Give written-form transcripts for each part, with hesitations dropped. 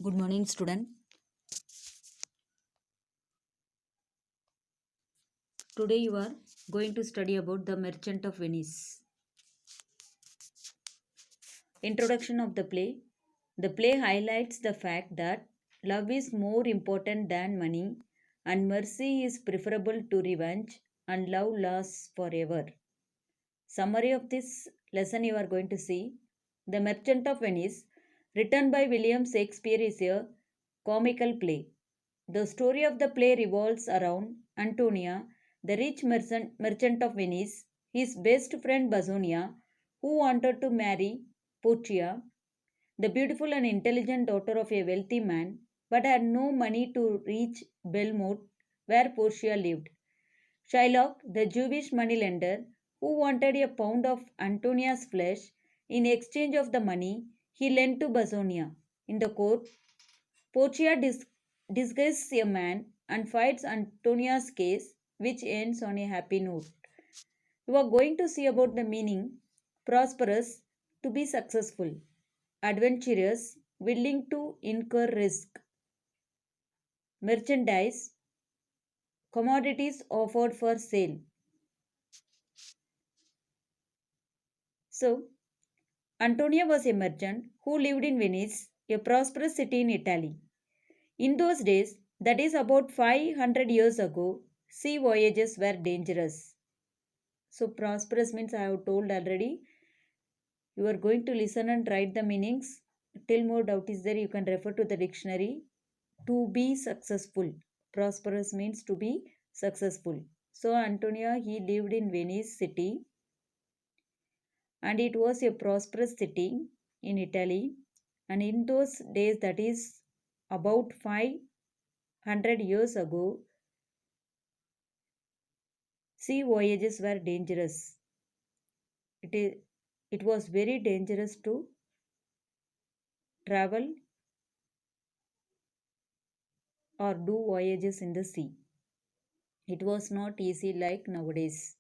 Good morning, student. Today you are going to study about the Merchant of Venice. Introduction of the play. The play highlights the fact that love is more important than money and mercy is preferable to revenge and love lasts forever. Summary of this lesson you are going to see. The Merchant of Venice, written by William Shakespeare, is a comical play. The story of the play revolves around Antonia, the rich merchant of Venice, his best friend Basonia, who wanted to marry Portia, the beautiful and intelligent daughter of a wealthy man, but had no money to reach Belmont, where Portia lived. Shylock, the Jewish moneylender, who wanted a pound of Antonia's flesh in exchange of the money he lent to Basonia. In the court, Portia disguises a man and fights Antonia's case, which ends on a happy note. You are going to see about the meaning prosperous, to be successful, adventurous, willing to incur risk, merchandise, commodities offered for sale. So, Antonia was a merchant who lived in Venice, a prosperous city in Italy. In those days, that is about 500 years ago, sea voyages were dangerous. So, prosperous means I have told already. You are going to listen and write the meanings. Till more doubt is there, you can refer to the dictionary. To be successful. Prosperous means to be successful. So, Antonia, he lived in Venice city and it was a prosperous city in Italy. And in those days, that is about 500 years ago, sea voyages were dangerous. It was very dangerous to travel or do voyages in the sea. It was not easy like nowadays.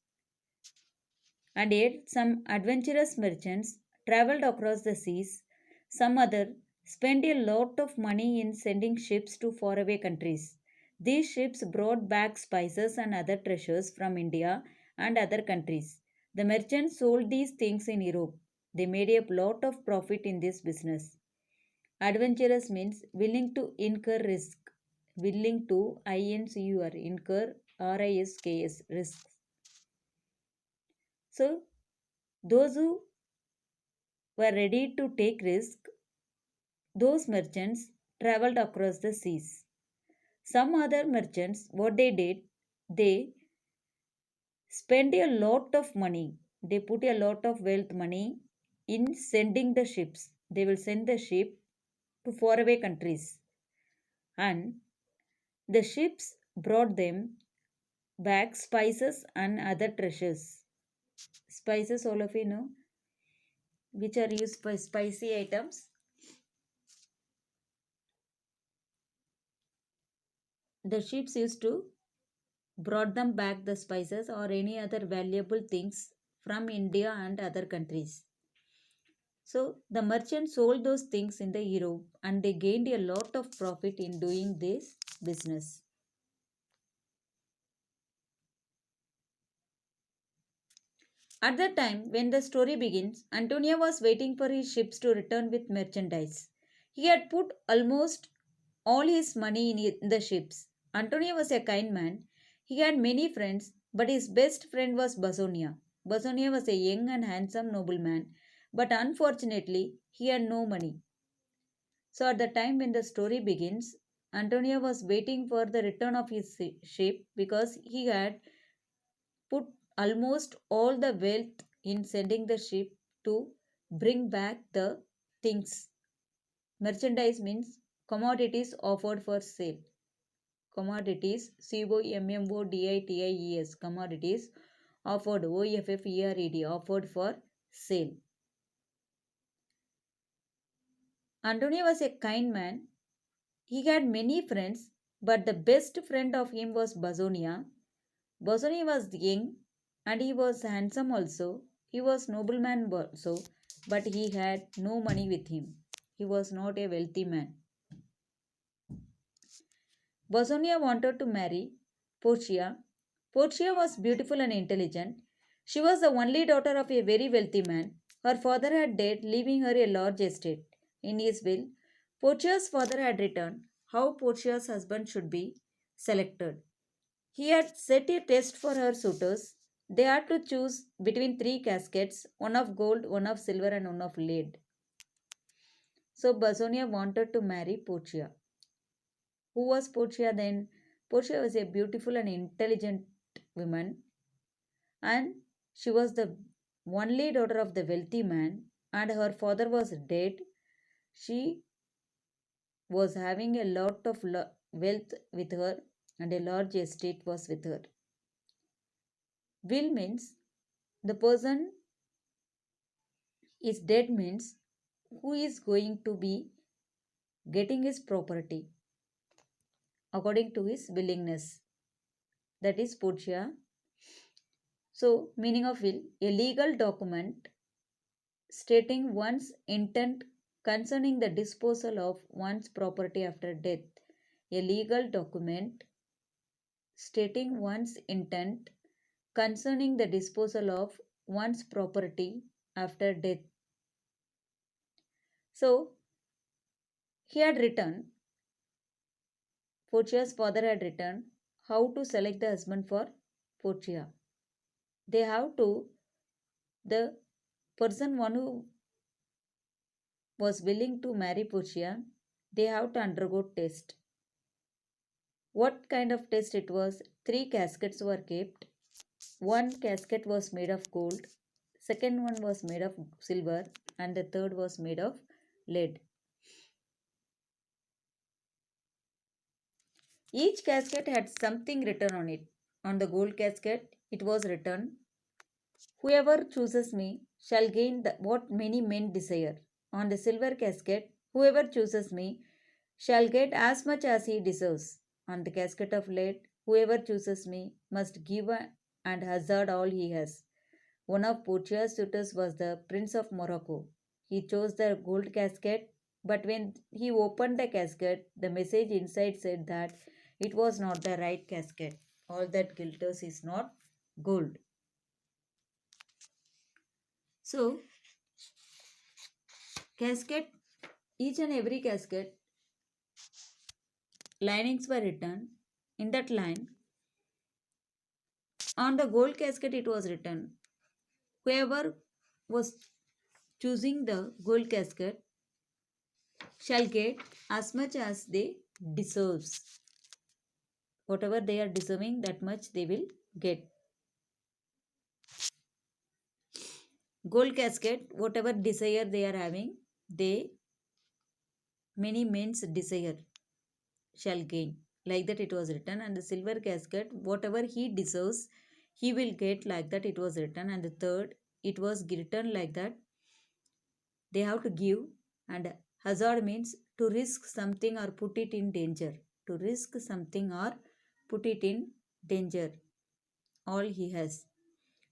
And yet, some adventurous merchants traveled across the seas. Some other spent a lot of money in sending ships to faraway countries. These ships brought back spices and other treasures from India and other countries. The merchants sold these things in Europe. They made a lot of profit in this business. Adventurous means willing to incur risk. Willing to incur risks risks. So those who were ready to take risk, those merchants traveled across the seas. Some other merchants, what they did, they spent a lot of money. They put a lot of wealth money in sending the ships. They will send the ship to faraway countries. And the ships brought them back spices and other treasures. Spices, all of you know, which are used for spicy items. The ships used to brought them back the spices or any other valuable things from India and other countries. So the merchant sold those things in the Europe and they gained a lot of profit in doing this business. At the time when the story begins, Antonio was waiting for his ships to return with merchandise. He had put almost all his money in the ships. Antonio was a kind man. He had many friends, but his best friend was Basonia. Basonia was a young and handsome nobleman, but unfortunately, he had no money. So, at the time when the story begins, Antonio was waiting for the return of his ship because he had put almost all the wealth in sending the ship to bring back the things. Merchandise means commodities offered for sale. Commodities, commodities, commodities offered, OFFERED, offered for sale. Antonio was a kind man. He had many friends, but the best friend of him was Basonia. Basonia was young and he was handsome also. He was nobleman also, but he had no money with him. He was not a wealthy man. Basonia wanted to marry Portia. Portia was beautiful and intelligent. She was the only daughter of a very wealthy man. Her father had died, leaving her a large estate. In his will, Portia's father had written how Portia's husband should be selected. He had set a test for her suitors. They had to choose between three caskets, one of gold, one of silver, and one of lead. So Basonia wanted to marry Portia. Who was Portia then? Portia was a beautiful and intelligent woman, and she was the only daughter of the wealthy man, and her father was dead. She was having a lot of wealth with her, and a large estate was with her. Will means the person is dead means who is going to be getting his property according to his willingness. That is Portia. So, meaning of will, a legal document stating one's intent concerning the disposal of one's property after death. A legal document stating one's intent concerning the disposal of one's property after death. So, he had written, Portia's father had written how to select the husband for Portia. They have to, the person one who was willing to marry Portia, they have to undergo test. What kind of test it was? Three caskets were kept. One casket was made of gold, second one was made of silver, and the third was made of lead. Each casket had something written on it. On the gold casket, it was written, whoever chooses me shall gain what many men desire. On the silver casket, whoever chooses me shall get as much as he deserves. On the casket of lead, whoever chooses me must give and hazard all he has. One of Portia's suitors was the Prince of Morocco. He chose the gold casket, but when he opened the casket, the message inside said that it was not the right casket. All that glitters is not gold. So, casket, each and every casket, linings were written. In that line, on the gold casket, it was written, whoever was choosing the gold casket shall get as much as they deserves. Whatever they are deserving, that much they will get. Gold casket, whatever desire they are having, they many men's desire shall gain. Like that it was written. And the silver casket, whatever he deserves, he will get, like that it was written. And the third, it was written like that they have to give. And hazard means to risk something or put it in danger. To risk something or put it in danger. All he has.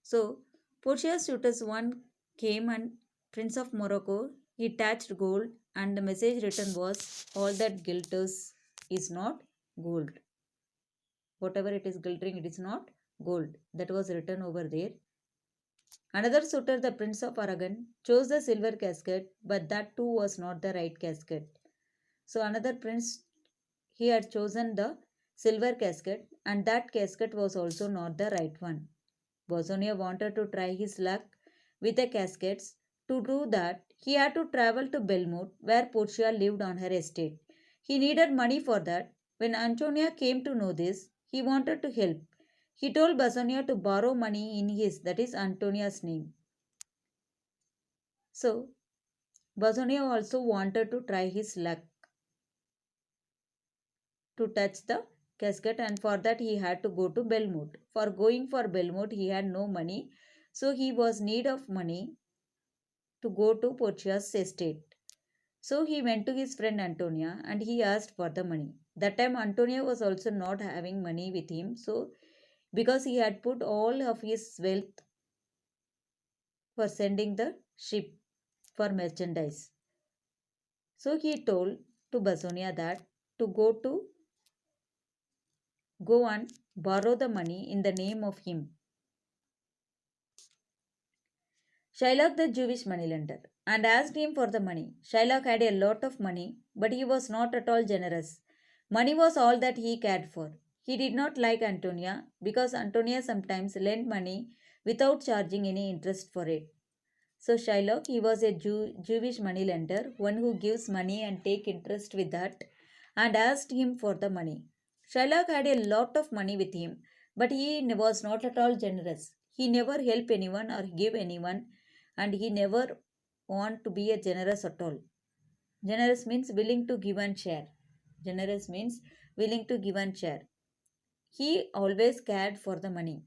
So, Portia's suitors one came and Prince of Morocco, he touched gold and the message written was, all that glitters is not gold. Whatever it is glittering, it is not gold. That was written over there. Another suitor, the Prince of Aragon, chose the silver casket, but that too was not the right casket. So another prince, he had chosen the silver casket, and that casket was also not the right one. Bosonia wanted to try his luck with the caskets. To do that, he had to travel to Belmont, where Portia lived on her estate. He needed money for that. When Antonia came to know this, he wanted to help. He told Basonia to borrow money in his, that is Antonia's name. So, Basonia also wanted to try his luck to touch the casket, and for that he had to go to Belmont. For going for Belmont, he had no money, so he was need of money to go to Portia's estate. So he went to his friend Antonia and he asked for the money. That time Antonia was also not having money with him, so because he had put all of his wealth for sending the ship for merchandise. So he told to Basonia that to go to go and borrow the money in the name of him. Shylock, the Jewish moneylender, and asked him for the money. Shylock had a lot of money, but he was not at all generous. Money was all that he cared for. He did not like Antonia because Antonia sometimes lent money without charging any interest for it. So Shylock, he was a Jewish moneylender, one who gives money and take interest with that, and asked him for the money. Shylock had a lot of money with him, but he was not at all generous. He never helped anyone or give anyone, and he never want to be a generous at all. Generous means willing to give and share. Generous means willing to give and share. He always cared for the money.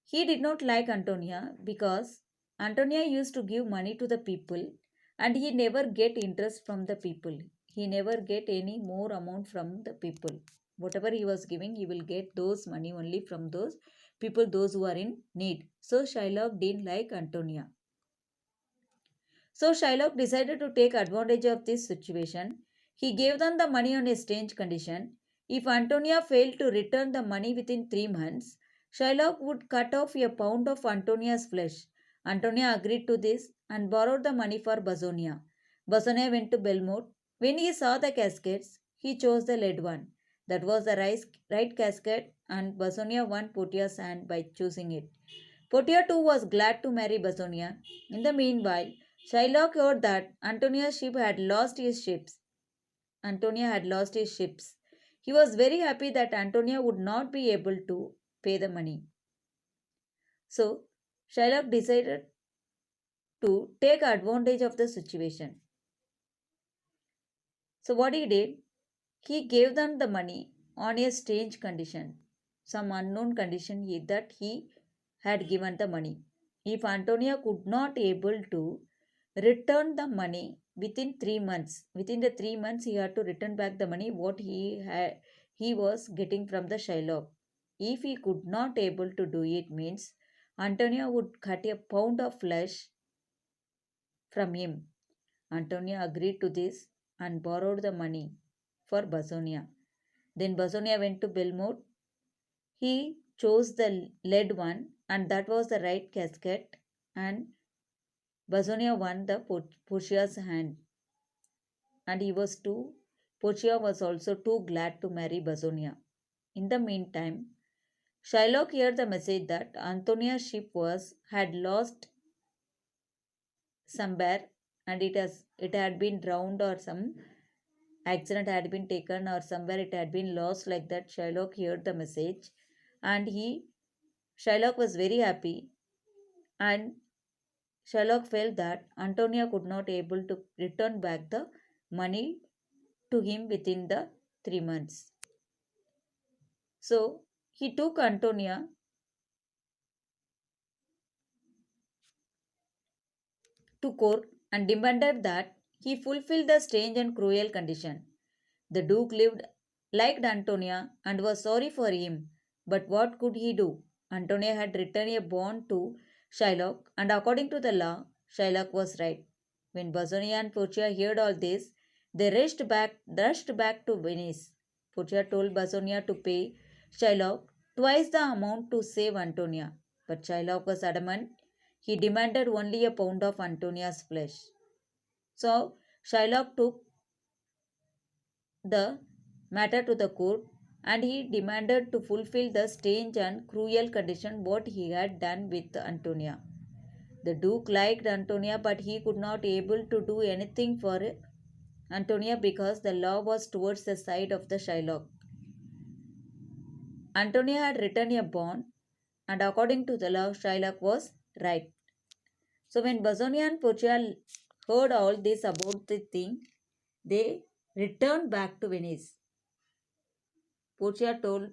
He did not like Antonia because Antonia used to give money to the people and he never get interest from the people. He never get any more amount from the people. Whatever he was giving, he will get those money only from those people, those who are in need. So Shylock didn't like Antonia. So Shylock decided to take advantage of this situation. He gave them the money on a strange condition. If Antonia failed to return the money within 3 months, Shylock would cut off a pound of Antonia's flesh. Antonia agreed to this and borrowed the money for Basonia. Basonia went to Belmont. When he saw the caskets, he chose the lead one. That was the right casket, and Basonia won Portia's hand by choosing it. Portia too was glad to marry Basonia. In the meanwhile, Shylock heard that Antonia's ship had lost his ships. Antonia had lost his ships. He was very happy that Antonia would not be able to pay the money. So, Shylock decided to take advantage of the situation. So, what he did, he gave them the money on a strange condition, some unknown condition that he had given the money. If Antonia could not able to return the money within 3 months, within the 3 months he had to return back the money what he was getting from the Shylock. If he could not able to do it means Antonia would cut a pound of flesh from him. Antonia agreed to this and borrowed the money for Basonia. Then Basonia went to Belmont. He chose the lead one and that was the right casket, and Basonia won the Portia's hand, and Portia was also too glad to marry Basonia. In the meantime, Shylock heard the message that Antonia's ship had lost somewhere, and it had been drowned or some accident had been taken or somewhere it had been lost like that. Shylock heard the message and Shylock was very happy, and Shylock felt that Antonia could not able to return back the money to him within the 3 months. So he took Antonia to court and demanded that he fulfill the strange and cruel condition. The Duke liked Antonia and was sorry for him, but what could he do? Antonia had written a bond to Shylock, and according to the law, Shylock was right. When Basonia and Portia heard all this, they rushed back to Venice. Portia told Basonia to pay Shylock twice the amount to save Antonia, but Shylock was adamant. He demanded only a pound of Antonia's flesh. So Shylock took the matter to the court and he demanded to fulfill the strange and cruel condition what he had done with Antonia. The Duke liked Antonia but he could not able to do anything for Antonia because the law was towards the side of the Shylock. Antonia had written a bond and according to the law Shylock was right. So when Basonia and Portia heard all this about the thing, they returned back to Venice. Portia told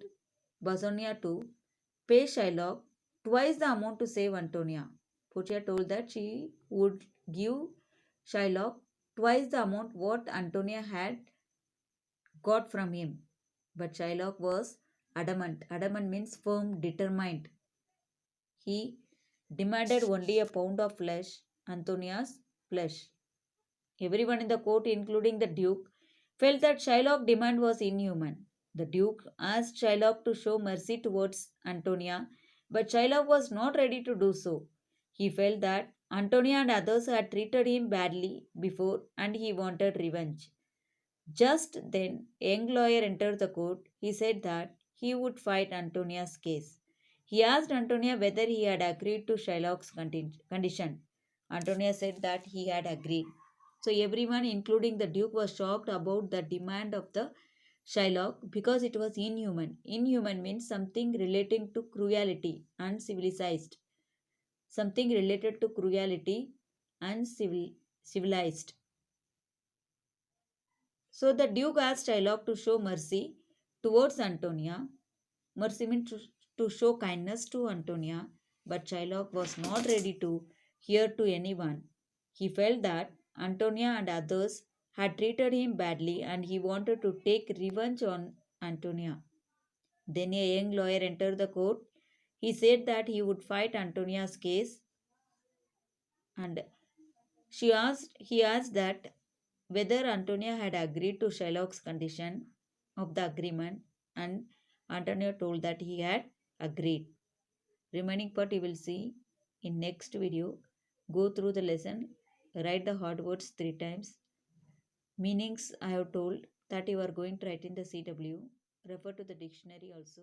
Basonia to pay Shylock twice the amount to save Antonia. Portia told that she would give Shylock twice the amount what Antonia had got from him. But Shylock was adamant. Adamant means firm, determined. He demanded only a pound of flesh, Antonia's flesh. Everyone in the court, including the Duke, felt that Shylock's demand was inhuman. The Duke asked Shylock to show mercy towards Antonia, but Shylock was not ready to do so. He felt that Antonia and others had treated him badly before and he wanted revenge. Just then, a young lawyer entered the court. He said that he would fight Antonia's case. He asked Antonia whether he had agreed to Shylock's condition. Antonia said that he had agreed. So everyone, including the Duke, was shocked about the demand of the Shylock because it was inhuman. Inhuman means something relating to cruelty, uncivilized. Something related to cruelty, uncivilized. So the Duke asked Shylock to show mercy towards Antonia. Mercy means to show kindness to Antonia, but Shylock was not ready to hear to anyone. He felt that Antonia and others had treated him badly and he wanted to take revenge on Antonia. Then a young lawyer entered the court. He said that he would fight Antonia's case and he asked that whether Antonia had agreed to Shylock's condition of the agreement, and Antonia told that he had agreed. Remaining part you will see in next video. Go through the lesson, write the hard words 3 times. Meanings I have told that you are going to write in the CW. Refer to the dictionary also.